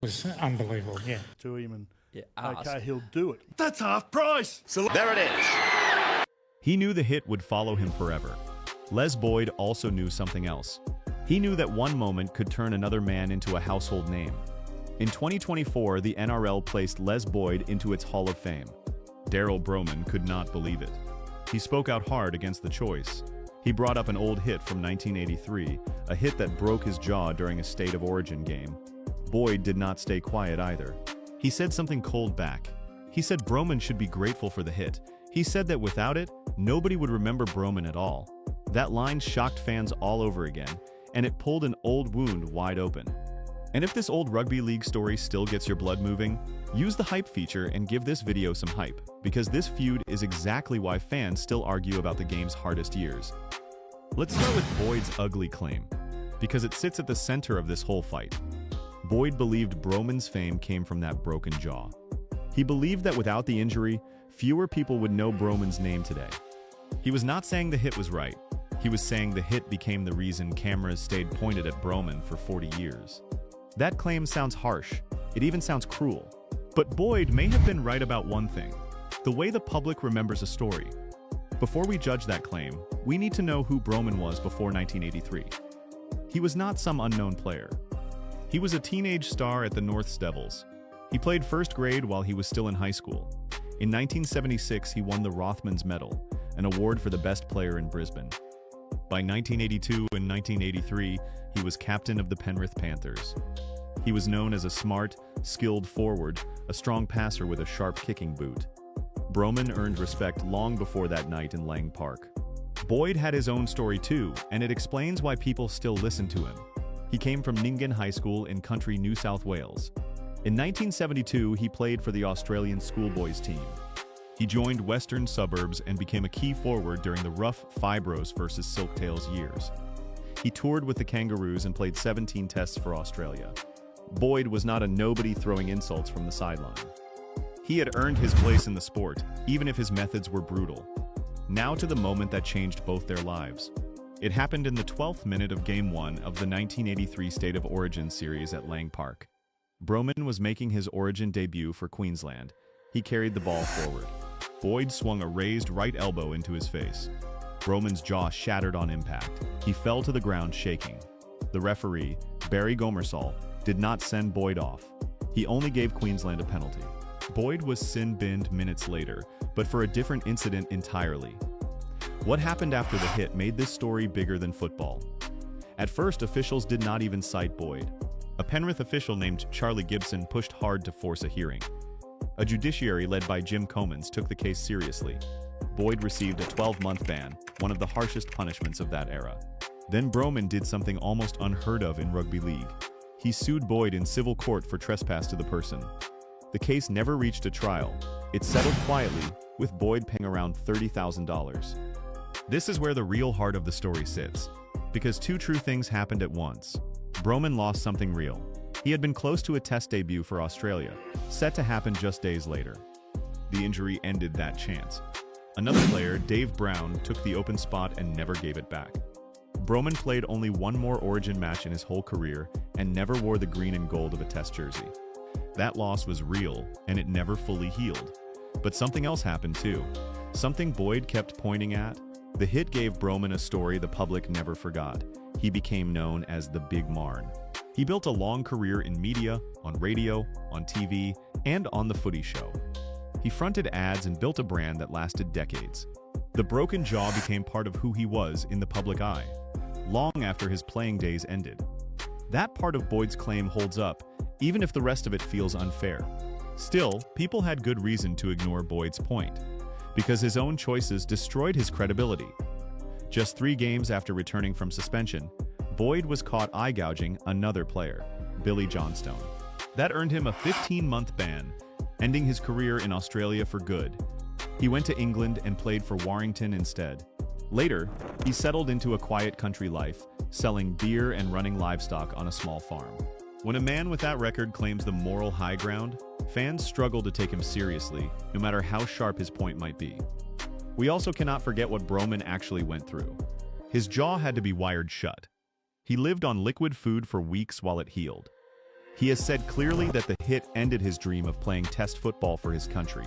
was unbelievable, yeah. To him and, ask. okay, he'll do it. That's half price. So there it is. He knew the hit would follow him forever. Les Boyd also knew something else. He knew that one moment could turn another man into a household name. In 2024, the NRL placed Les Boyd into its Hall of Fame. Daryl Broman could not believe it. He spoke out hard against the choice. He brought up an old hit from 1983, a hit that broke his jaw during a State of Origin game. Boyd did not stay quiet either. He said something cold back. He said Broman should be grateful for the hit. He said that without it, nobody would remember Broman at all. That line shocked fans all over again, and it pulled an old wound wide open. And if this old rugby league story still gets your blood moving, use the hype feature and give this video some hype, because this feud is exactly why fans still argue about the game's hardest years. Let's start with Boyd's ugly claim, because it sits at the center of this whole fight. Boyd believed Broman's fame came from that broken jaw. He believed that without the injury, fewer people would know Broman's name today. He was not saying the hit was right. He was saying the hit became the reason cameras stayed pointed at Broman for 40 years. That claim sounds harsh. It even sounds cruel. But Boyd may have been right about one thing: the way the public remembers a story. Before we judge that claim, we need to know who Broman was before 1983. He was not some unknown player. He was a teenage star at the Norths Devils. He played first grade while he was still in high school. In 1976, he won the Rothmans Medal, an award for the best player in Brisbane. By 1982 and 1983, he was captain of the Penrith Panthers. He was known as a smart, skilled forward, a strong passer with a sharp kicking boot. Broman earned respect long before that night in Lang Park. Boyd had his own story too, and it explains why people still listen to him. He came from Nyngan High School in country New South Wales. In 1972, he played for the Australian schoolboys team. He joined Western Suburbs and became a key forward during the rough Fibros versus Silktails years. He toured with the Kangaroos and played 17 tests for Australia. Boyd was not a nobody throwing insults from the sideline. He had earned his place in the sport, even if his methods were brutal. Now to the moment that changed both their lives. It happened in the 12th minute of Game 1 of the 1983 State of Origin series at Lang Park. Broman was making his Origin debut for Queensland. He carried the ball forward. Boyd swung a raised right elbow into his face. Broman's jaw shattered on impact. He fell to the ground shaking. The referee, Barry Gomersall, did not send Boyd off. He only gave Queensland a penalty. Boyd was sin-binned minutes later, but for a different incident entirely. What happened after the hit made this story bigger than football. At first, officials did not even cite Boyd. A Penrith official named Charlie Gibson pushed hard to force a hearing. A judiciary led by Jim Comins took the case seriously. Boyd received a 12-month ban, one of the harshest punishments of that era. Then Broman did something almost unheard of in rugby league. He sued Boyd in civil court for trespass to the person. The case never reached a trial. It settled quietly, with Boyd paying around $30,000. This is where the real heart of the story sits, because two true things happened at once. Broman lost something real. He had been close to a test debut for Australia, set to happen just days later. The injury ended that chance. Another player, Dave Brown, took the open spot and never gave it back. Broman played only one more Origin match in his whole career and never wore the green and gold of a test jersey. That loss was real, and it never fully healed. But something else happened too. Something Boyd kept pointing at. The hit gave Broman a story the public never forgot. He became known as the Big Marn. He built a long career in media, on radio, on TV, and on the footy show. He fronted ads and built a brand that lasted decades. The broken jaw became part of who he was in the public eye, long after his playing days ended. That part of Boyd's claim holds up, even if the rest of it feels unfair. Still, people had good reason to ignore Boyd's point, because his own choices destroyed his credibility. Just 3 games after returning from suspension, Boyd was caught eye-gouging another player, Billy Johnstone. That earned him a 15-month ban, ending his career in Australia for good. He went to England and played for Warrington instead. Later, he settled into a quiet country life, selling beer and running livestock on a small farm. When a man with that record claims the moral high ground, fans struggle to take him seriously, no matter how sharp his point might be. We also cannot forget what Broman actually went through. His jaw had to be wired shut. He lived on liquid food for weeks while it healed. He has said clearly that the hit ended his dream of playing test football for his country.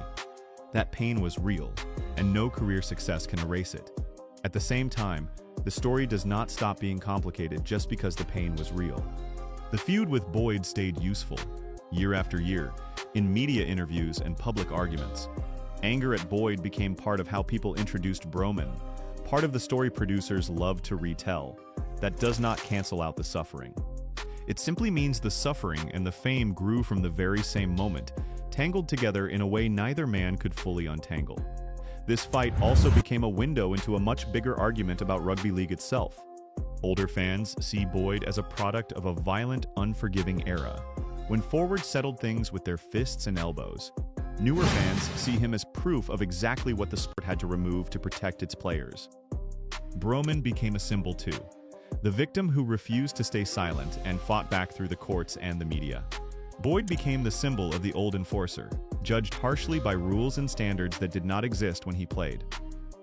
That pain was real, and no career success can erase it. At the same time, the story does not stop being complicated just because the pain was real. The feud with Boyd stayed useful, year after year, in media interviews and public arguments. Anger at Boyd became part of how people introduced Broman, part of the story producers love to retell. That does not cancel out the suffering. It simply means the suffering and the fame grew from the very same moment, tangled together in a way neither man could fully untangle. This fight also became a window into a much bigger argument about rugby league itself. Older fans see Boyd as a product of a violent, unforgiving era, when forwards settled things with their fists and elbows. Newer fans see him as proof of exactly what the sport had to remove to protect its players. Broman became a symbol too, the victim who refused to stay silent and fought back through the courts and the media. Boyd became the symbol of the old enforcer, judged harshly by rules and standards that did not exist when he played.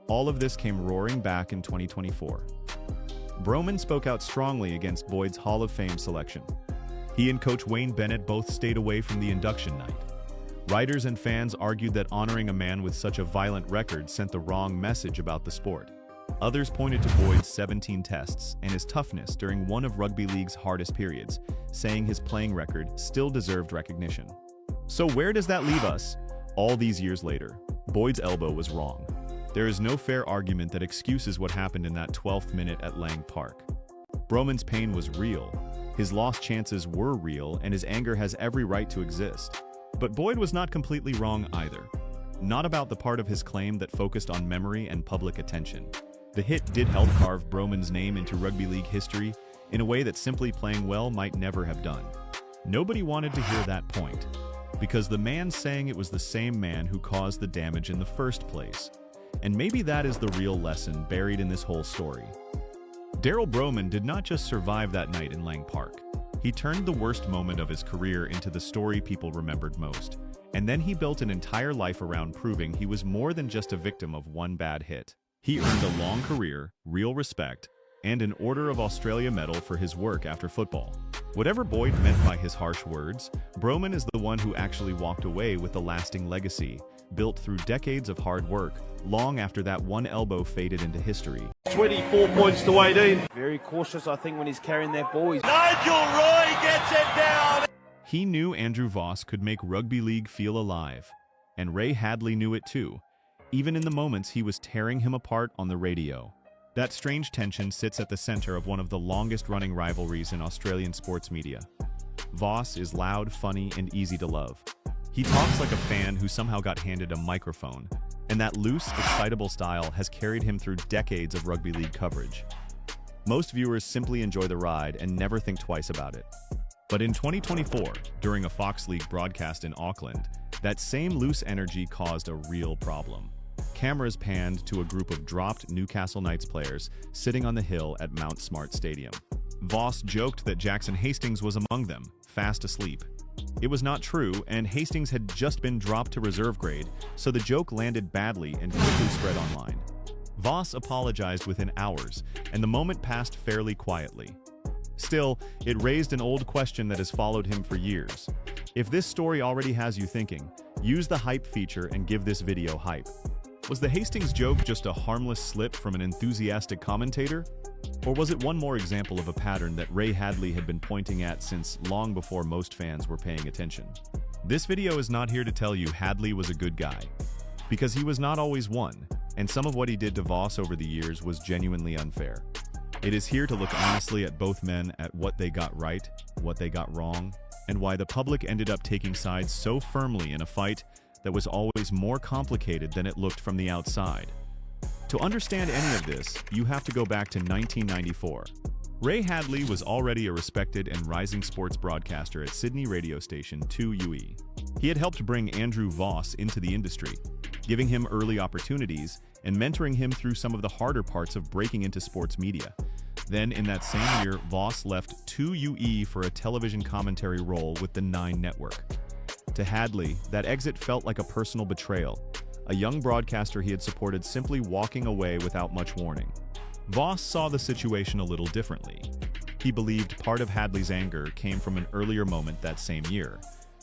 All of this came roaring back in 2024. Broman spoke out strongly against Boyd's Hall of Fame selection. He and coach Wayne Bennett both stayed away from the induction night. Writers and fans argued that honoring a man with such a violent record sent the wrong message about the sport. Others pointed to Boyd's 17 tests and his toughness during one of rugby league's hardest periods, saying his playing record still deserved recognition. So where does that leave us? All these years later, Boyd's elbow was wrong. There is no fair argument that excuses what happened in that 12th minute at Lang Park. Broman's pain was real, his lost chances were real, and his anger has every right to exist. But Boyd was not completely wrong either. Not about the part of his claim that focused on memory and public attention. The hit did help carve Broman's name into rugby league history in a way that simply playing well might never have done. Nobody wanted to hear that point, because the man saying it was the same man who caused the damage in the first place. And maybe that is the real lesson buried in this whole story. Daryl Broman did not just survive that night in Lang Park. He turned the worst moment of his career into the story people remembered most. And then he built an entire life around proving he was more than just a victim of one bad hit. He earned a long career, real respect, and an Order of Australia medal for his work after football. Whatever Boyd meant by his harsh words, Broman is the one who actually walked away with a lasting legacy, built through decades of hard work, long after that one elbow faded into history. 24 points to 18. Very cautious, I think, when he's carrying that ball. Nigel Roy gets it down. He knew Andrew Voss could make rugby league feel alive, and Ray Hadley knew it too, even in the moments he was tearing him apart on the radio. That strange tension sits at the center of one of the longest-running rivalries in Australian sports media. Voss is loud, funny, and easy to love. He talks like a fan who somehow got handed a microphone, and that loose, excitable style has carried him through decades of rugby league coverage. Most viewers simply enjoy the ride and never think twice about it. But in 2024, during a Fox League broadcast in Auckland, that same loose energy caused a real problem. Cameras panned to a group of dropped Newcastle Knights players sitting on the hill at Mount Smart Stadium. Voss joked that Jackson Hastings was among them, fast asleep. It was not true, and Hastings had just been dropped to reserve grade, so the joke landed badly and quickly spread online. Voss apologized within hours, and the moment passed fairly quietly. Still, it raised an old question that has followed him for years. If this story already has you thinking, use the hype feature and give this video hype. Was the Hastings joke just a harmless slip from an enthusiastic commentator? Or was it one more example of a pattern that Ray Hadley had been pointing at since long before most fans were paying attention? This video is not here to tell you Hadley was a good guy, because he was not always one, and some of what he did to Voss over the years was genuinely unfair. It is here to look honestly at both men, at what they got right, what they got wrong, and why the public ended up taking sides so firmly in a fight that was always more complicated than it looked from the outside. To understand any of this, you have to go back to 1994. Ray Hadley was already a respected and rising sports broadcaster at Sydney radio station 2UE. He had helped bring Andrew Voss into the industry, giving him early opportunities and mentoring him through some of the harder parts of breaking into sports media. Then, in that same year, Voss left 2UE for a television commentary role with the Nine Network. To Hadley, that exit felt like a personal betrayal, a young broadcaster he had supported simply walking away without much warning. Voss saw the situation a little differently. He believed part of Hadley's anger came from an earlier moment that same year,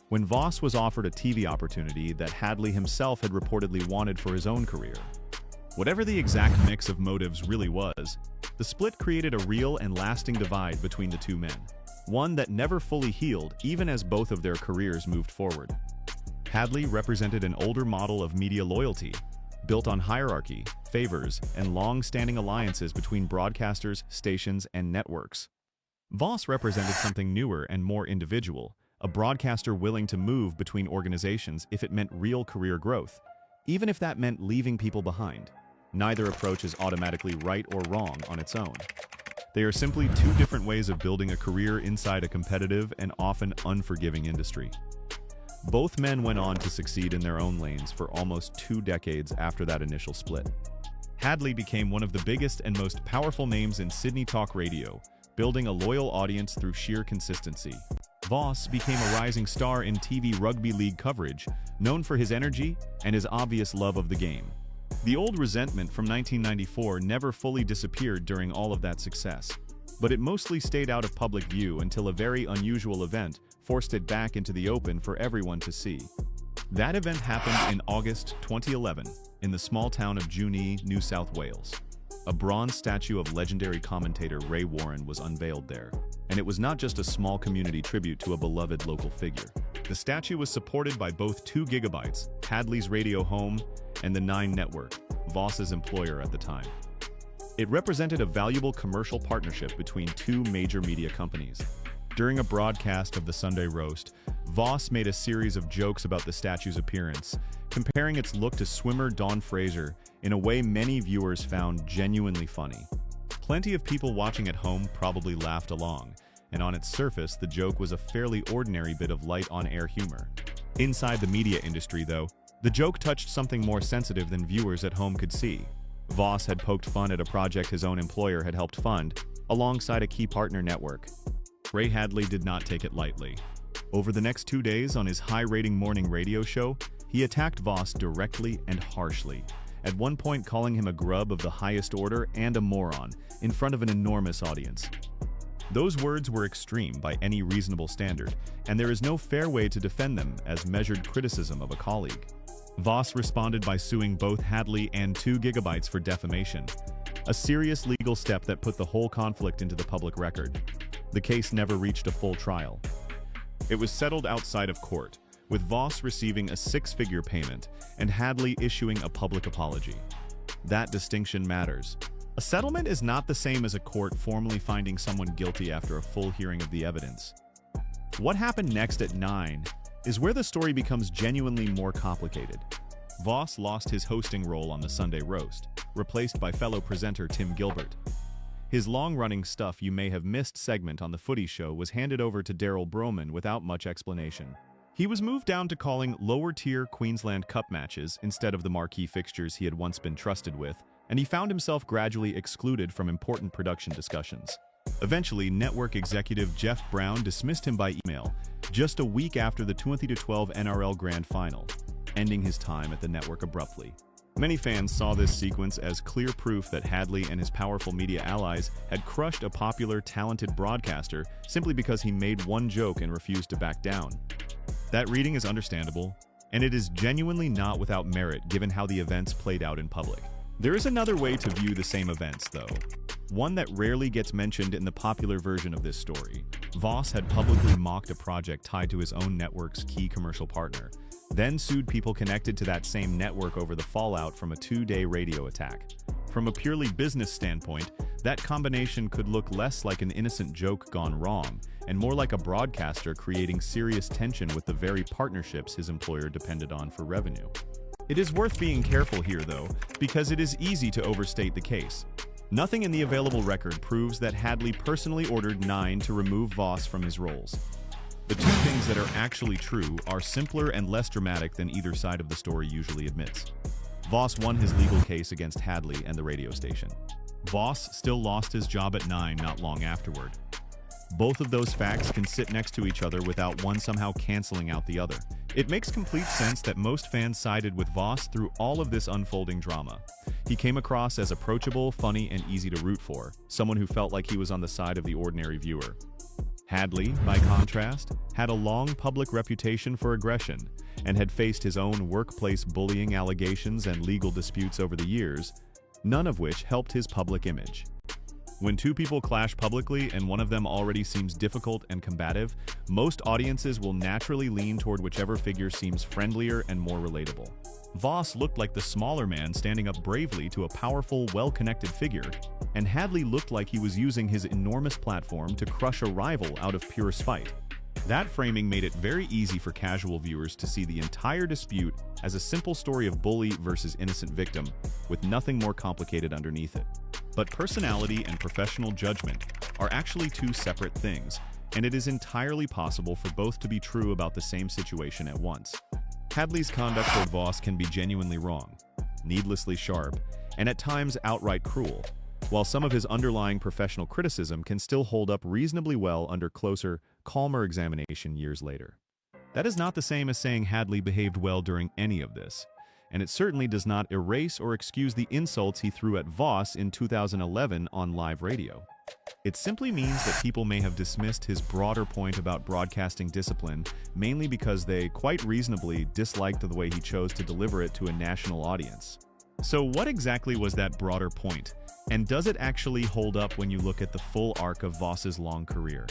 when Voss was offered a TV opportunity that Hadley himself had reportedly wanted for his own career. Whatever the exact mix of motives really was, the split created a real and lasting divide between the two men, one that never fully healed even as both of their careers moved forward. Hadley represented an older model of media loyalty, built on hierarchy, favors, and long-standing alliances between broadcasters, stations, and networks. Voss represented something newer and more individual, a broadcaster willing to move between organizations if it meant real career growth, even if that meant leaving people behind. Neither approach is automatically right or wrong on its own. They are simply two different ways of building a career inside a competitive and often unforgiving industry. Both men went on to succeed in their own lanes for almost 2 decades after that initial split. Hadley became one of the biggest and most powerful names in Sydney talk radio, building a loyal audience through sheer consistency. Voss became a rising star in TV rugby league coverage, known for his energy and his obvious love of the game. The old resentment from 1994 never fully disappeared during all of that success, but it mostly stayed out of public view until a very unusual event forced it back into the open for everyone to see. That event happened in August 2011 in the small town of Junee, New South Wales. A bronze statue of legendary commentator Ray Warren was unveiled there, and it was not just a small community tribute to a beloved local figure. The statue was supported by both 2GB, Hadley's radio home, and the Nine Network, Voss's employer at the time. It represented a valuable commercial partnership between two major media companies. During a broadcast of the Sunday Roast, Voss made a series of jokes about the statue's appearance, comparing its look to swimmer Dawn Fraser in a way many viewers found genuinely funny. Plenty of people watching at home probably laughed along, and on its surface, the joke was a fairly ordinary bit of light on-air humor. Inside the media industry, though, the joke touched something more sensitive than viewers at home could see. Voss had poked fun at a project his own employer had helped fund, alongside a key partner network. Ray Hadley did not take it lightly. Over the next 2 days on his high-rating morning radio show, he attacked Voss directly and harshly, at one point calling him a grub of the highest order and a moron, in front of an enormous audience. Those words were extreme by any reasonable standard, and there is no fair way to defend them as measured criticism of a colleague. Voss responded by suing both Hadley and 2GB for defamation, a serious legal step that put the whole conflict into the public record. The case never reached a full trial. It was settled outside of court, with Voss receiving a 6-figure payment and Hadley issuing a public apology. That distinction matters. A settlement is not the same as a court formally finding someone guilty after a full hearing of the evidence. What happened next at 9 is where the story becomes genuinely more complicated. Voss lost his hosting role on the Sunday Roast, replaced by fellow presenter Tim Gilbert. His long-running Stuff You May Have Missed segment on The Footy Show was handed over to Daryl Broman without much explanation. He was moved down to calling lower-tier Queensland Cup matches instead of the marquee fixtures he had once been trusted with, and he found himself gradually excluded from important production discussions. Eventually, network executive Jeff Brown dismissed him by email, just a week after the 2012 NRL Grand Final, ending his time at the network abruptly. Many fans saw this sequence as clear proof that Hadley and his powerful media allies had crushed a popular, talented broadcaster simply because he made one joke and refused to back down. That reading is understandable, and it is genuinely not without merit given how the events played out in public. There is another way to view the same events, though. One that rarely gets mentioned in the popular version of this story. Voss had publicly mocked a project tied to his own network's key commercial partner, then sued people connected to that same network over the fallout from a 2-day radio attack. From a purely business standpoint, that combination could look less like an innocent joke gone wrong, and more like a broadcaster creating serious tension with the very partnerships his employer depended on for revenue. It is worth being careful here, though, because it is easy to overstate the case. Nothing in the available record proves that Hadley personally ordered Nine to remove Voss from his roles. The two things that are actually true are simpler and less dramatic than either side of the story usually admits. Voss won his legal case against Hadley and the radio station. Voss still lost his job at Nine not long afterward. Both of those facts can sit next to each other without one somehow canceling out the other, It makes complete sense that most fans sided with Voss through all of this unfolding drama. He came across as approachable, funny, and easy to root for, someone who felt like he was on the side of the ordinary viewer. Hadley, by contrast, had a long public reputation for aggression and had faced his own workplace bullying allegations and legal disputes over the years, none of which helped his public image. When two people clash publicly and one of them already seems difficult and combative, most audiences will naturally lean toward whichever figure seems friendlier and more relatable. Voss looked like the smaller man standing up bravely to a powerful, well-connected figure, and Hadley looked like he was using his enormous platform to crush a rival out of pure spite. That framing made it very easy for casual viewers to see the entire dispute as a simple story of bully versus innocent victim, with nothing more complicated underneath it. But personality and professional judgment are actually two separate things, and it is entirely possible for both to be true about the same situation at once. Hadley's conduct toward Voss can be genuinely wrong, needlessly sharp, and at times outright cruel, while some of his underlying professional criticism can still hold up reasonably well under closer, calmer examination years later. That is not the same as saying Hadley behaved well during any of this, and it certainly does not erase or excuse the insults he threw at Voss in 2011 on live radio. It simply means that people may have dismissed his broader point about broadcasting discipline mainly because they, quite reasonably, disliked the way he chose to deliver it to a national audience. So what exactly was that broader point, and does it actually hold up when you look at the full arc of Voss's long career?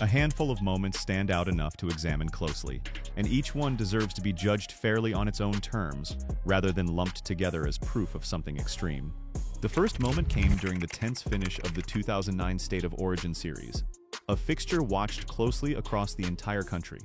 A handful of moments stand out enough to examine closely, and each one deserves to be judged fairly on its own terms, rather than lumped together as proof of something extreme. The first moment came during the tense finish of the 2009 State of Origin series, a fixture watched closely across the entire country.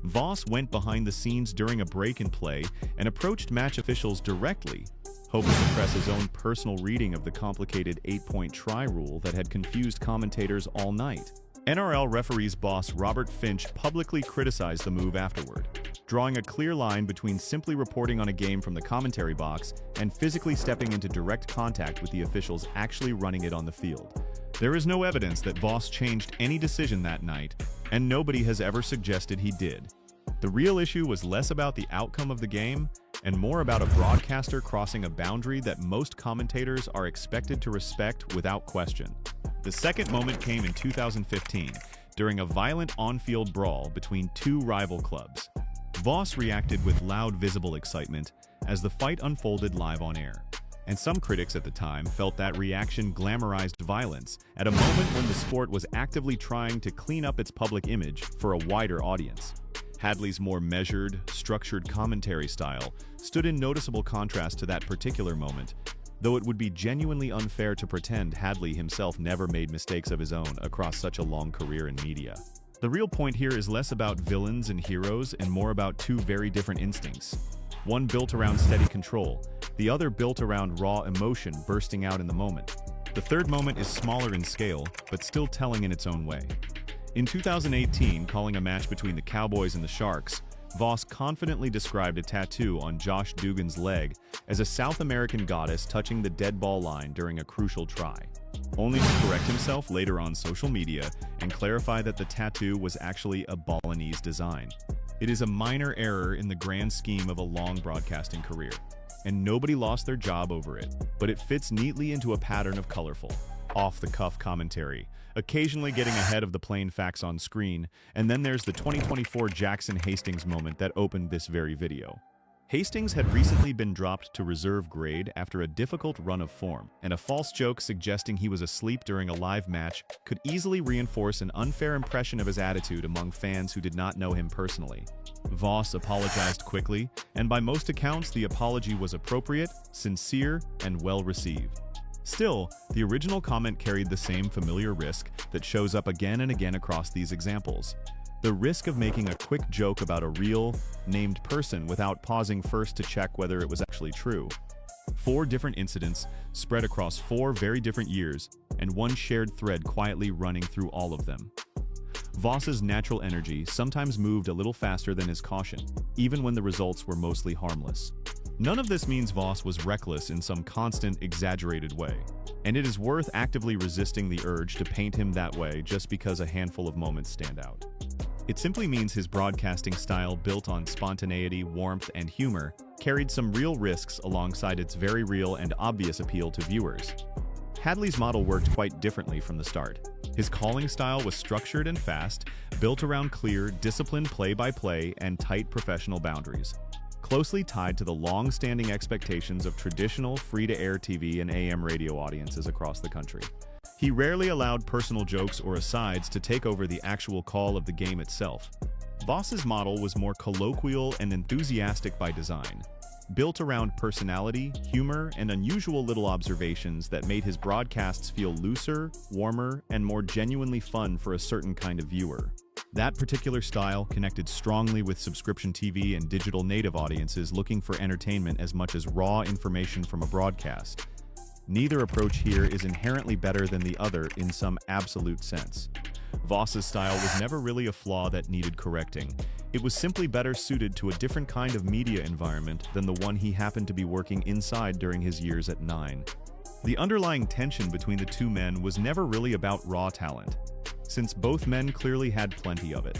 Voss went behind the scenes during a break in play and approached match officials directly, hoping to press his own personal reading of the complicated 8-point try rule that had confused commentators all night. NRL referees boss Robert Finch publicly criticized the move afterward, drawing a clear line between simply reporting on a game from the commentary box and physically stepping into direct contact with the officials actually running it on the field. There is no evidence that Voss changed any decision that night, and nobody has ever suggested he did. The real issue was less about the outcome of the game and more about a broadcaster crossing a boundary that most commentators are expected to respect without question. The second moment came in 2015, during a violent on-field brawl between two rival clubs. Voss reacted with loud visible excitement as the fight unfolded live on air, and some critics at the time felt that reaction glamorized violence at a moment when the sport was actively trying to clean up its public image for a wider audience. Hadley's more measured, structured commentary style stood in noticeable contrast to that particular moment, though it would be genuinely unfair to pretend Hadley himself never made mistakes of his own across such a long career in media. The real point here is less about villains and heroes and more about two very different instincts. One built around steady control, the other built around raw emotion bursting out in the moment. The third moment is smaller in scale, but still telling in its own way. In 2018, calling a match between the Cowboys and the Sharks, Voss confidently described a tattoo on Josh Dugan's leg as a South American goddess touching the dead ball line during a crucial try, only to correct himself later on social media and clarify that the tattoo was actually a Balinese design. It is a minor error in the grand scheme of a long broadcasting career, and nobody lost their job over it, but it fits neatly into a pattern of colorful, off-the-cuff commentary, occasionally getting ahead of the plain facts on screen, and then there's the 2024 Jackson Hastings moment that opened this very video. Hastings had recently been dropped to reserve grade after a difficult run of form, and a false joke suggesting he was asleep during a live match could easily reinforce an unfair impression of his attitude among fans who did not know him personally. Voss apologized quickly, and by most accounts the apology was appropriate, sincere, and well received. Still, the original comment carried the same familiar risk that shows up again and again across these examples. The risk of making a quick joke about a real, named person without pausing first to check whether it was actually true. 4 different incidents spread across 4 very different years, and one shared thread quietly running through all of them. Voss's natural energy sometimes moved a little faster than his caution, even when the results were mostly harmless. None of this means Voss was reckless in some constant, exaggerated way, and it is worth actively resisting the urge to paint him that way just because a handful of moments stand out. It simply means his broadcasting style, built on spontaneity, warmth, and humor, carried some real risks alongside its very real and obvious appeal to viewers. Hadley's model worked quite differently from the start. His calling style was structured and fast, built around clear, disciplined play-by-play and tight professional boundaries, closely tied to the long-standing expectations of traditional free-to-air TV and AM radio audiences across the country. He rarely allowed personal jokes or asides to take over the actual call of the game itself. Voss's model was more colloquial and enthusiastic by design, built around personality, humor, and unusual little observations that made his broadcasts feel looser, warmer, and more genuinely fun for a certain kind of viewer. That particular style connected strongly with subscription TV and digital native audiences looking for entertainment as much as raw information from a broadcast. Neither approach here is inherently better than the other in some absolute sense. Voss's style was never really a flaw that needed correcting. It was simply better suited to a different kind of media environment than the one he happened to be working inside during his years at Nine. The underlying tension between the two men was never really about raw talent, since both men clearly had plenty of it.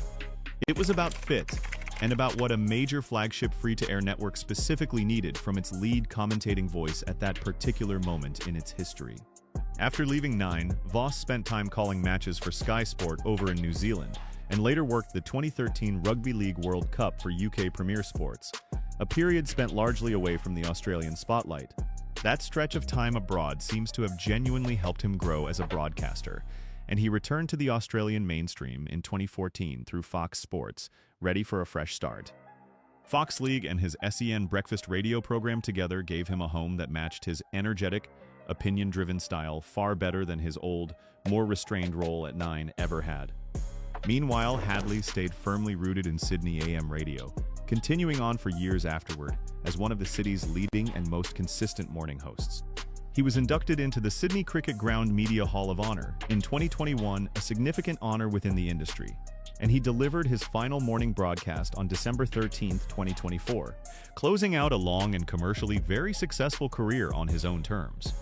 It was about fit, and about what a major flagship free-to-air network specifically needed from its lead commentating voice at that particular moment in its history. After leaving Nine, Voss spent time calling matches for Sky Sport over in New Zealand, and later worked the 2013 Rugby League World Cup for UK Premier Sports, a period spent largely away from the Australian spotlight. That stretch of time abroad seems to have genuinely helped him grow as a broadcaster, and he returned to the Australian mainstream in 2014 through Fox Sports, ready for a fresh start. Fox League and his SEN breakfast radio program together gave him a home that matched his energetic, opinion-driven style far better than his old, more restrained role at Nine ever had. Meanwhile, Hadley stayed firmly rooted in Sydney AM radio, continuing on for years afterward as one of the city's leading and most consistent morning hosts. He was inducted into the Sydney Cricket Ground Media Hall of Honor in 2021, a significant honor within the industry, and he delivered his final morning broadcast on December 13, 2024, closing out a long and commercially very successful career on his own terms.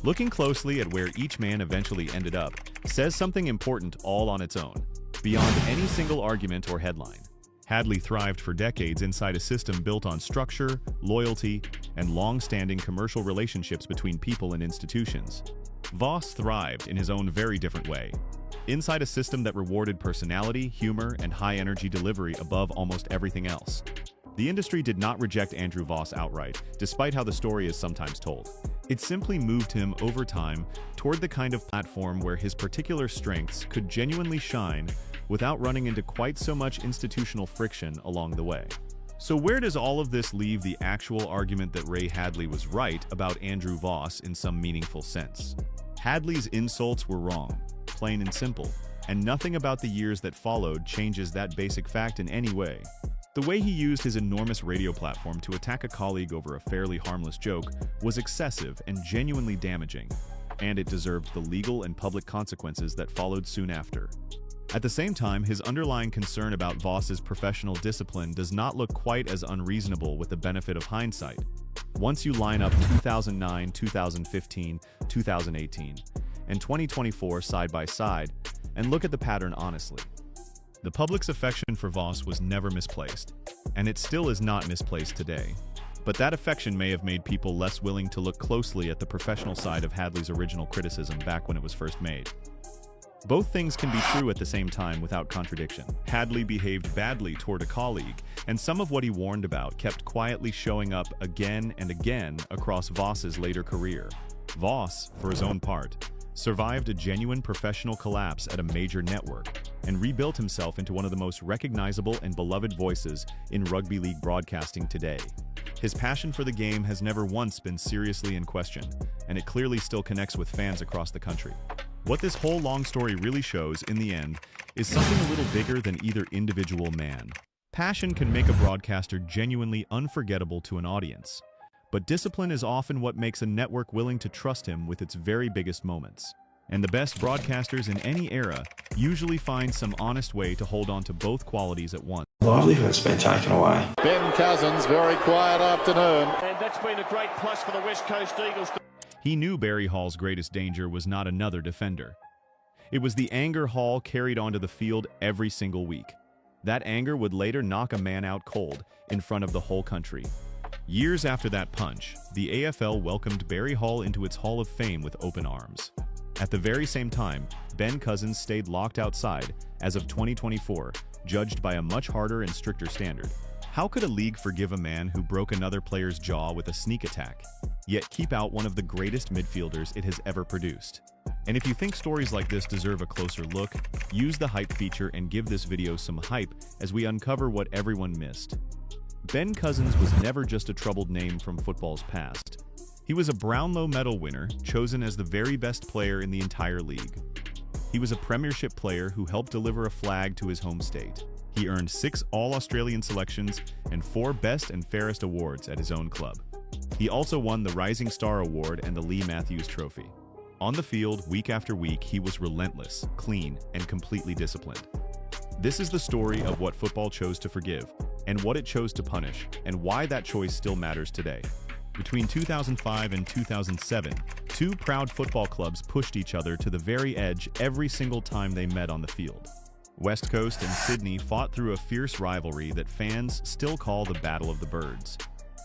Looking closely at where each man eventually ended up says something important all on its own, beyond any single argument or headline. Hadley thrived for decades inside a system built on structure, loyalty, and long-standing commercial relationships between people and institutions. Voss thrived in his own very different way, inside a system that rewarded personality, humor, and high-energy delivery above almost everything else. The industry did not reject Andrew Voss outright, despite how the story is sometimes told. It simply moved him over time toward the kind of platform where his particular strengths could genuinely shine without running into quite so much institutional friction along the way. So where does all of this leave the actual argument that Ray Hadley was right about Andrew Voss in some meaningful sense? Hadley's insults were wrong, plain and simple, and nothing about the years that followed changes that basic fact in any way. The way he used his enormous radio platform to attack a colleague over a fairly harmless joke was excessive and genuinely damaging, and it deserved the legal and public consequences that followed soon after. At the same time, his underlying concern about Voss's professional discipline does not look quite as unreasonable with the benefit of hindsight. Once you line up 2009, 2015, 2018, and 2024 side by side, and look at the pattern honestly. The public's affection for Voss was never misplaced, and it still is not misplaced today. But that affection may have made people less willing to look closely at the professional side of Hadley's original criticism back when it was first made. Both things can be true at the same time without contradiction. Hadley behaved badly toward a colleague, and some of what he warned about kept quietly showing up again and again across Voss's later career. Voss, for his own part, survived a genuine professional collapse at a major network, and rebuilt himself into one of the most recognizable and beloved voices in rugby league broadcasting today. His passion for the game has never once been seriously in question, and it clearly still connects with fans across the country. What this whole long story really shows, in the end, is something a little bigger than either individual man. Passion can make a broadcaster genuinely unforgettable to an audience, but discipline is often what makes a network willing to trust him with its very biggest moments. And the best broadcasters in any era usually find some honest way to hold on to both qualities at once. Livelihood's been taken away. Ben Cousins, very quiet afternoon. And that's been a great plus for the West Coast Eagles. He knew Barry Hall's greatest danger was not another defender. It was the anger Hall carried onto the field every single week. That anger would later knock a man out cold in front of the whole country. Years after that punch, the AFL welcomed Barry Hall into its Hall of Fame with open arms. At the very same time, Ben Cousins stayed locked outside as of 2024, judged by a much harder and stricter standard. How could a league forgive a man who broke another player's jaw with a sneak attack, yet keep out one of the greatest midfielders it has ever produced? And if you think stories like this deserve a closer look, use the hype feature and give this video some hype as we uncover what everyone missed. Ben Cousins was never just a troubled name from football's past. He was a Brownlow Medal winner, chosen as the very best player in the entire league. He was a premiership player who helped deliver a flag to his home state. He earned 6 All-Australian selections and 4 Best and Fairest awards at his own club. He also won the Rising Star Award and the Lee Matthews Trophy. On the field, week after week, he was relentless, clean, and completely disciplined. This is the story of what football chose to forgive, and what it chose to punish, and why that choice still matters today. Between 2005 and 2007, 2 proud football clubs pushed each other to the very edge every single time they met on the field. West Coast and Sydney fought through a fierce rivalry that fans still call the Battle of the Birds.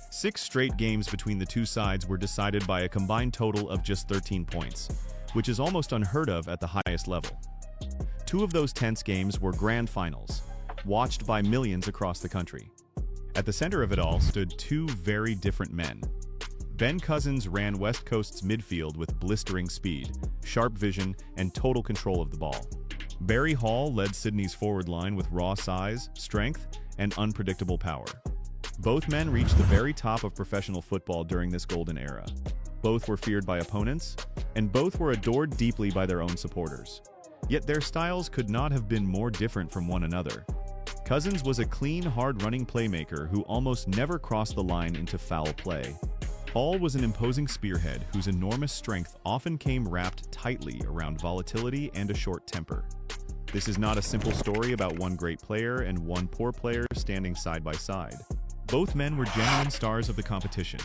6 straight games between the two sides were decided by a combined total of just 13 points, which is almost unheard of at the highest level. 2 of those tense games were grand finals, watched by millions across the country. At the center of it all stood 2 very different men. Ben Cousins ran West Coast's midfield with blistering speed, sharp vision, and total control of the ball. Barry Hall led Sydney's forward line with raw size, strength, and unpredictable power. Both men reached the very top of professional football during this golden era. Both were feared by opponents, and both were adored deeply by their own supporters. Yet their styles could not have been more different from one another. Cousins was a clean, hard-running playmaker who almost never crossed the line into foul play. Hall was an imposing spearhead whose enormous strength often came wrapped tightly around volatility and a short temper. This is not a simple story about one great player and one poor player standing side by side. Both men were genuine stars of the competition.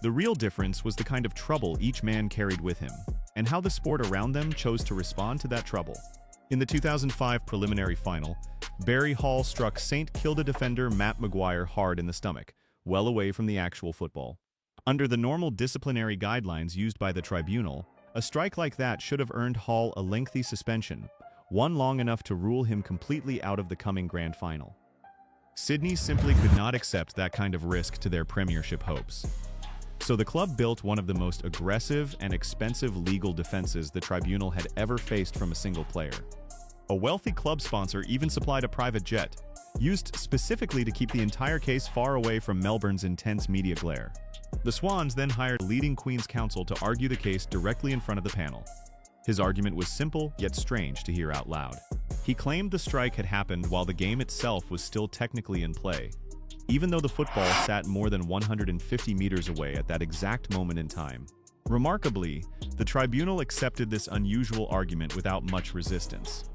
The real difference was the kind of trouble each man carried with him, and how the sport around them chose to respond to that trouble. In the 2005 preliminary final, Barry Hall struck St. Kilda defender Matt Maguire hard in the stomach, well away from the actual football. Under the normal disciplinary guidelines used by the tribunal, a strike like that should have earned Hall a lengthy suspension, one long enough to rule him completely out of the coming grand final. Sydney simply could not accept that kind of risk to their premiership hopes. So the club built one of the most aggressive and expensive legal defenses the tribunal had ever faced from a single player. A wealthy club sponsor even supplied a private jet, used specifically to keep the entire case far away from Melbourne's intense media glare. The Swans then hired leading Queen's Counsel to argue the case directly in front of the panel. His argument was simple, yet strange to hear out loud. He claimed the strike had happened while the game itself was still technically in play, even though the football sat more than 150 meters away at that exact moment in time. Remarkably, the tribunal accepted this unusual argument without much resistance.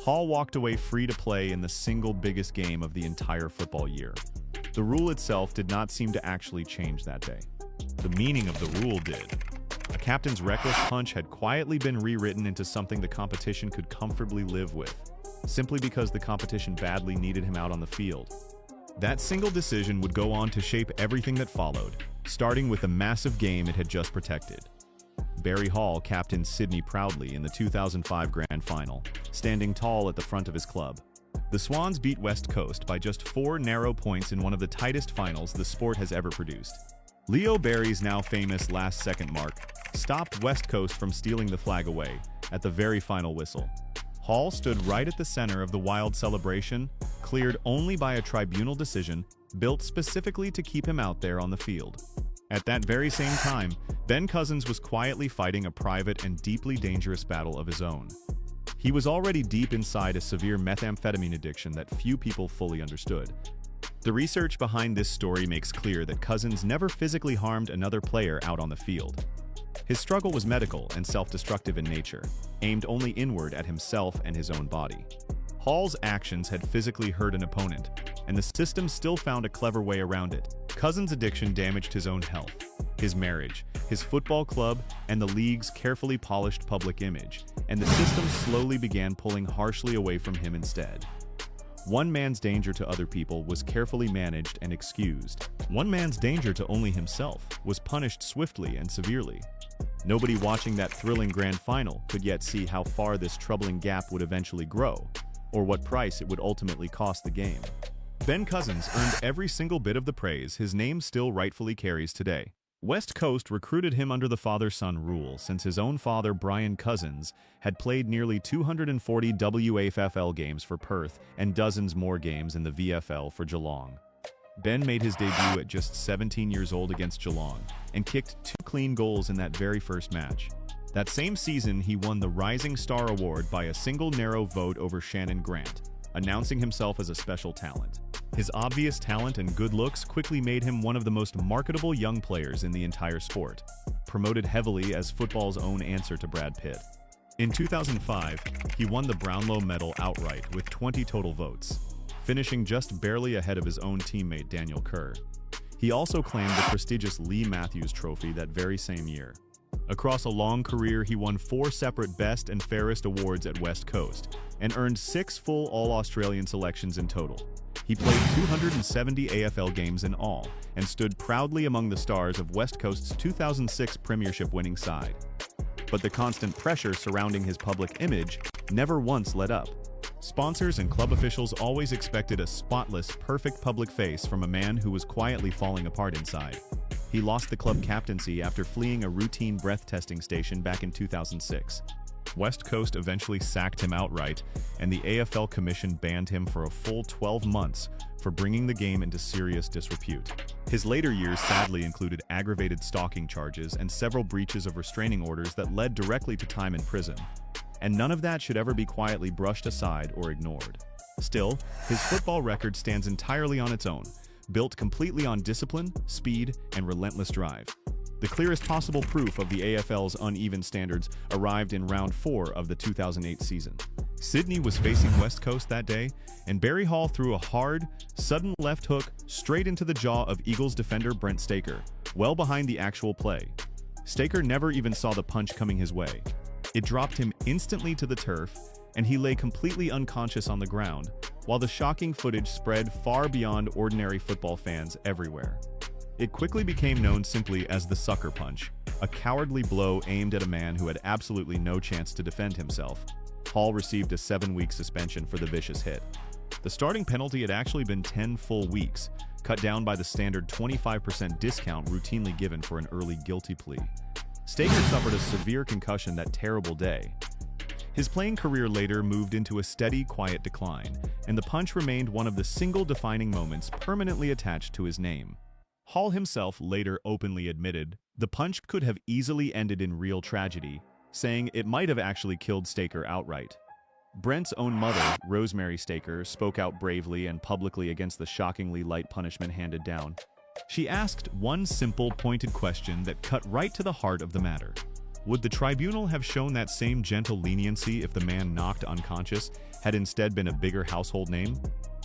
Hall walked away free to play in the single biggest game of the entire football year. The rule itself did not seem to actually change that day. The meaning of the rule did. A captain's reckless punch had quietly been rewritten into something the competition could comfortably live with, simply because the competition badly needed him out on the field. That single decision would go on to shape everything that followed, starting with the massive game it had just protected. Barry Hall captained Sydney proudly in the 2005 Grand Final, standing tall at the front of his club. The Swans beat West Coast by just 4 narrow points in one of the tightest finals the sport has ever produced. Leo Barry's now famous last-second mark stopped West Coast from stealing the flag away at the very final whistle. Hall stood right at the center of the wild celebration, cleared only by a tribunal decision built specifically to keep him out there on the field. At that very same time, Ben Cousins was quietly fighting a private and deeply dangerous battle of his own. He was already deep inside a severe methamphetamine addiction that few people fully understood. The research behind this story makes clear that Cousins never physically harmed another player out on the field. His struggle was medical and self-destructive in nature, aimed only inward at himself and his own body. Hall's actions had physically hurt an opponent, and the system still found a clever way around it. Cousins' addiction damaged his own health. his marriage, his football club, and the league's carefully polished public image, and the system slowly began pulling harshly away from him instead. One man's danger to other people was carefully managed and excused. One man's danger to only himself was punished swiftly and severely. Nobody watching that thrilling grand final could yet see how far this troubling gap would eventually grow, or what price it would ultimately cost the game. Ben Cousins earned every single bit of the praise his name still rightfully carries today. West Coast recruited him under the father-son rule since his own father, Brian Cousins, had played nearly 240 WAFL games for Perth and dozens more games in the VFL for Geelong. Ben made his debut at just 17 years old against Geelong and kicked 2 clean goals in that very first match. That same season, he won the Rising Star Award by a single narrow vote over Shannon Grant, announcing himself as a special talent. His obvious talent and good looks quickly made him one of the most marketable young players in the entire sport, promoted heavily as football's own answer to Brad Pitt. In 2005, he won the Brownlow Medal outright with 20 total votes, finishing just barely ahead of his own teammate Daniel Kerr. He also claimed the prestigious Lee Matthews Trophy that very same year. Across a long career, he won 4 separate Best and Fairest awards at West Coast, and earned 6 full All-Australian selections in total. He played 270 AFL games in all, and stood proudly among the stars of West Coast's 2006 Premiership-winning side. But the constant pressure surrounding his public image never once let up. Sponsors and club officials always expected a spotless, perfect public face from a man who was quietly falling apart inside. He lost the club captaincy after fleeing a routine breath testing station back in 2006. West Coast eventually sacked him outright, and the AFL Commission banned him for a full 12 months for bringing the game into serious disrepute. His later years sadly included aggravated stalking charges and several breaches of restraining orders that led directly to time in prison. And none of that should ever be quietly brushed aside or ignored. Still, his football record stands entirely on its own, built completely on discipline, speed, and relentless drive. The clearest possible proof of the AFL's uneven standards arrived in round 4 of the 2008 season. Sydney was facing West Coast that day, and Barry Hall threw a hard, sudden left hook straight into the jaw of Eagles defender Brent Staker, well behind the actual play. Staker never even saw the punch coming his way. It dropped him instantly to the turf, and he lay completely unconscious on the ground, while the shocking footage spread far beyond ordinary football fans everywhere. It quickly became known simply as the sucker punch, a cowardly blow aimed at a man who had absolutely no chance to defend himself. Hall received a 7-week suspension for the vicious hit. The starting penalty had actually been 10 full weeks, cut down by the standard 25% discount routinely given for an early guilty plea. Staker suffered a severe concussion that terrible day. His playing career later moved into a steady, quiet decline, and the punch remained one of the single defining moments permanently attached to his name. Hall himself later openly admitted the punch could have easily ended in real tragedy, saying it might have actually killed Staker outright. Brent's own mother, Rosemary Staker, spoke out bravely and publicly against the shockingly light punishment handed down. She asked one simple, pointed question that cut right to the heart of the matter. Would the tribunal have shown that same gentle leniency if the man knocked unconscious had instead been a bigger household name?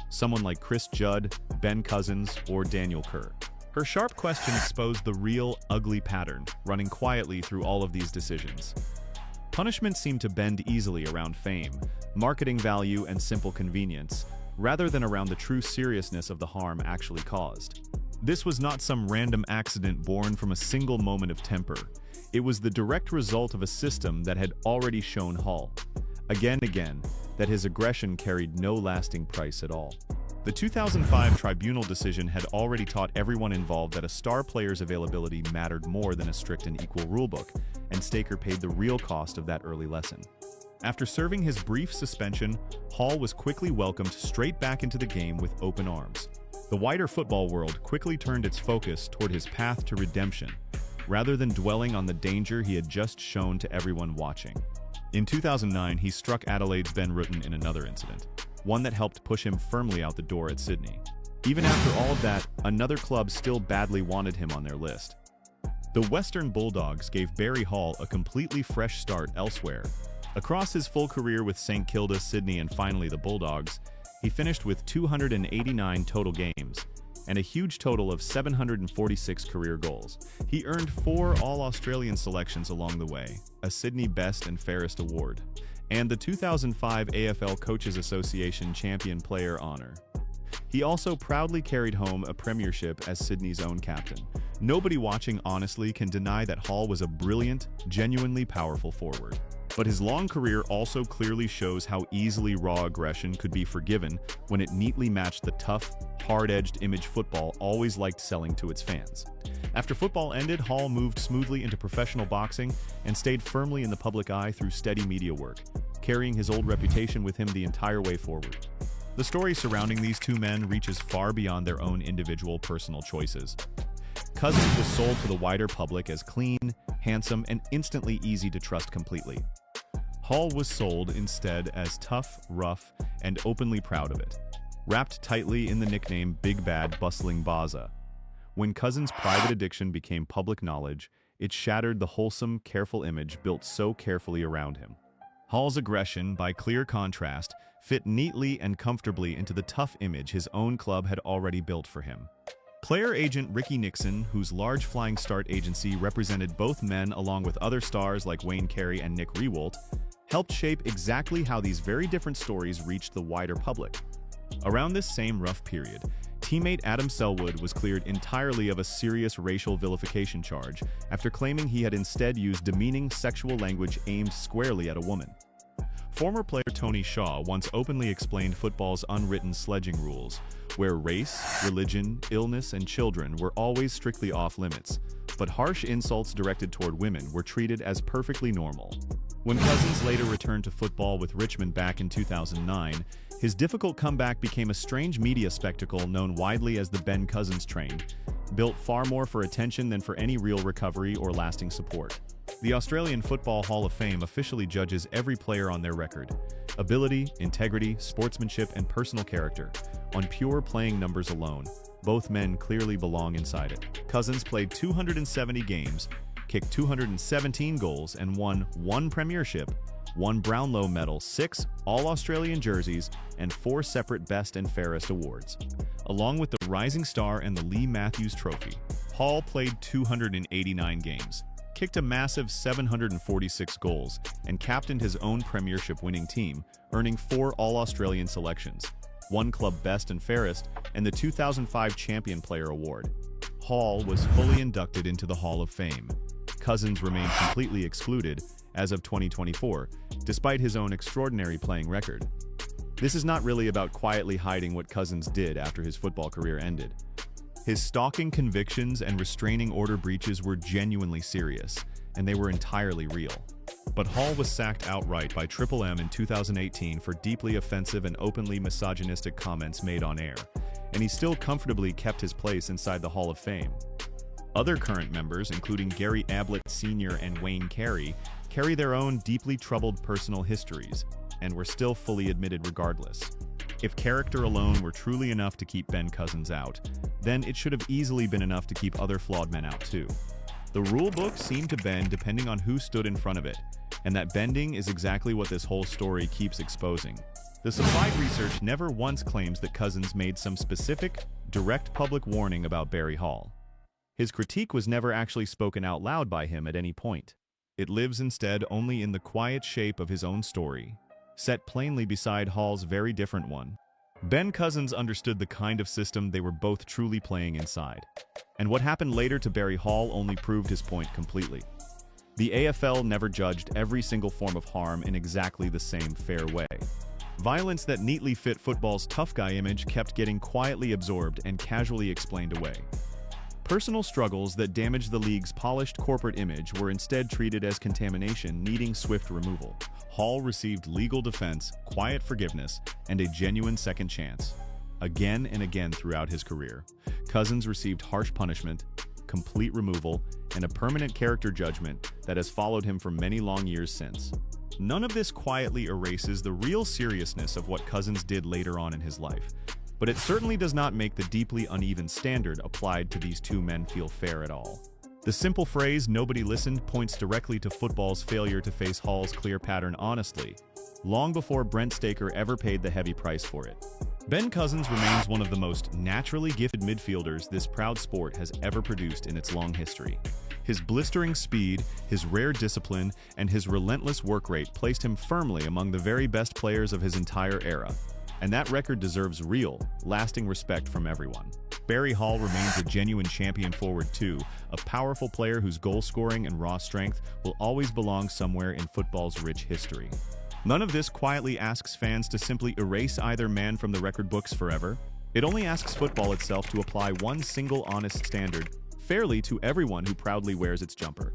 Someone like Chris Judd, Ben Cousins, or Daniel Kerr? Her sharp question exposed the real, ugly pattern running quietly through all of these decisions. Punishment seemed to bend easily around fame, marketing value, and simple convenience, rather than around the true seriousness of the harm actually caused. This was not some random accident born from a single moment of temper. It was the direct result of a system that had already shown Hall, again and again, that his aggression carried no lasting price at all. The 2005 tribunal decision had already taught everyone involved that a star player's availability mattered more than a strict and equal rulebook, and Staker paid the real cost of that early lesson. After serving his brief suspension, Hall was quickly welcomed straight back into the game with open arms. The wider football world quickly turned its focus toward his path to redemption, rather than dwelling on the danger he had just shown to everyone watching. In 2009, he struck Adelaide's Ben Rutten in another incident, one that helped push him firmly out the door at Sydney. Even after all of that, another club still badly wanted him on their list. The Western Bulldogs gave Barry Hall a completely fresh start elsewhere. Across his full career with St Kilda, Sydney, and finally the Bulldogs, he finished with 289 total games, and a huge total of 746 career goals. He earned 4 All-Australian selections along the way, a Sydney Best and Fairest Award, and the 2005 AFL Coaches Association Champion Player honor. He also proudly carried home a premiership as Sydney's own captain. Nobody watching honestly can deny that Hall was a brilliant, genuinely powerful forward. But his long career also clearly shows how easily raw aggression could be forgiven when it neatly matched the tough, hard-edged image football always liked selling to its fans. After football ended, Hall moved smoothly into professional boxing and stayed firmly in the public eye through steady media work, carrying his old reputation with him the entire way forward. The story surrounding these two men reaches far beyond their own individual personal choices. Cousins was sold to the wider public as clean, handsome, and instantly easy to trust completely. Hall was sold instead as tough, rough, and openly proud of it, wrapped tightly in the nickname Big Bad Bustling Baza. When Cousins' private addiction became public knowledge, it shattered the wholesome, careful image built so carefully around him. Hall's aggression, by clear contrast, fit neatly and comfortably into the tough image his own club had already built for him. Player agent Ricky Nixon, whose large Flying Start agency represented both men along with other stars like Wayne Carey and Nick Rewalt, helped shape exactly how these very different stories reached the wider public. Around this same rough period, teammate Adam Selwood was cleared entirely of a serious racial vilification charge after claiming he had instead used demeaning sexual language aimed squarely at a woman. Former player Tony Shaw once openly explained football's unwritten sledging rules, where race, religion, illness, and children were always strictly off-limits, but harsh insults directed toward women were treated as perfectly normal. When Cousins later returned to football with Richmond back in 2009, his difficult comeback became a strange media spectacle known widely as the Ben Cousins train, built far more for attention than for any real recovery or lasting support. The Australian Football Hall of Fame officially judges every player on their record, ability, integrity, sportsmanship, and personal character, on pure playing numbers alone. Both men clearly belong inside it. Cousins played 270 games, kicked 217 goals, and won 1 premiership, 1 Brownlow medal, 6 All-Australian jerseys, and 4 separate Best and Fairest awards. Along with the Rising Star and the Lee Matthews Trophy, Hall played 289 games, kicked a massive 746 goals, and captained his own premiership winning team, earning 4 All-Australian selections, 1 Club Best and Fairest, and the 2005 Champion Player Award. Hall was fully inducted into the Hall of Fame. Cousins remained completely excluded as of 2024, despite his own extraordinary playing record. This is not really about quietly hiding what Cousins did after his football career ended. His stalking convictions and restraining order breaches were genuinely serious, and they were entirely real. But Hall was sacked outright by Triple M in 2018 for deeply offensive and openly misogynistic comments made on air, and he still comfortably kept his place inside the Hall of Fame. Other current members, including Gary Ablett Sr. and Wayne Carey, carry their own deeply troubled personal histories, and were still fully admitted regardless. If character alone were truly enough to keep Ben Cousins out, then it should have easily been enough to keep other flawed men out too. The rule book seemed to bend depending on who stood in front of it, and that bending is exactly what this whole story keeps exposing. The supplied research never once claims that Cousins made some specific, direct public warning about Barry Hall. His critique was never actually spoken out loud by him at any point. It lives instead only in the quiet shape of his own story, set plainly beside Hall's very different one. Ben Cousins understood the kind of system they were both truly playing inside, and what happened later to Barry Hall only proved his point completely. The AFL never judged every single form of harm in exactly the same fair way. Violence that neatly fit football's tough guy image kept getting quietly absorbed and casually explained away. Personal struggles that damaged the league's polished corporate image were instead treated as contamination needing swift removal. Hall received legal defense, quiet forgiveness, and a genuine second chance. Again and again throughout his career, Cousins received harsh punishment, complete removal, and a permanent character judgment that has followed him for many long years since. None of this quietly erases the real seriousness of what Cousins did later on in his life, but it certainly does not make the deeply uneven standard applied to these two men feel fair at all. The simple phrase, "nobody listened," points directly to football's failure to face Hall's clear pattern honestly, long before Brent Staker ever paid the heavy price for it. Ben Cousins remains one of the most naturally gifted midfielders this proud sport has ever produced in its long history. His blistering speed, his rare discipline, and his relentless work rate placed him firmly among the very best players of his entire era. And that record deserves real, lasting respect from everyone. Barry Hall remains a genuine champion forward too, a powerful player whose goal scoring and raw strength will always belong somewhere in football's rich history. None of this quietly asks fans to simply erase either man from the record books forever. It only asks football itself to apply one single honest standard, fairly to everyone who proudly wears its jumper.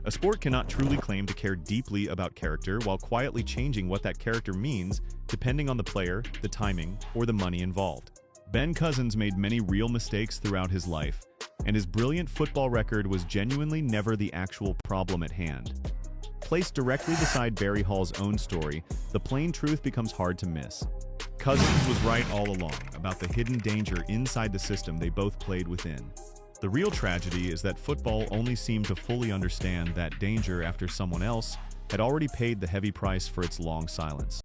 A sport cannot truly claim to care deeply about character while quietly changing what that character means depending on the player, the timing, or the money involved. Ben Cousins made many real mistakes throughout his life, and his brilliant football record was genuinely never the actual problem at hand. Placed directly beside Barry Hall's own story, the plain truth becomes hard to miss. Cousins was right all along about the hidden danger inside the system they both played within. The real tragedy is that football only seemed to fully understand that danger after someone else had already paid the heavy price for its long silence.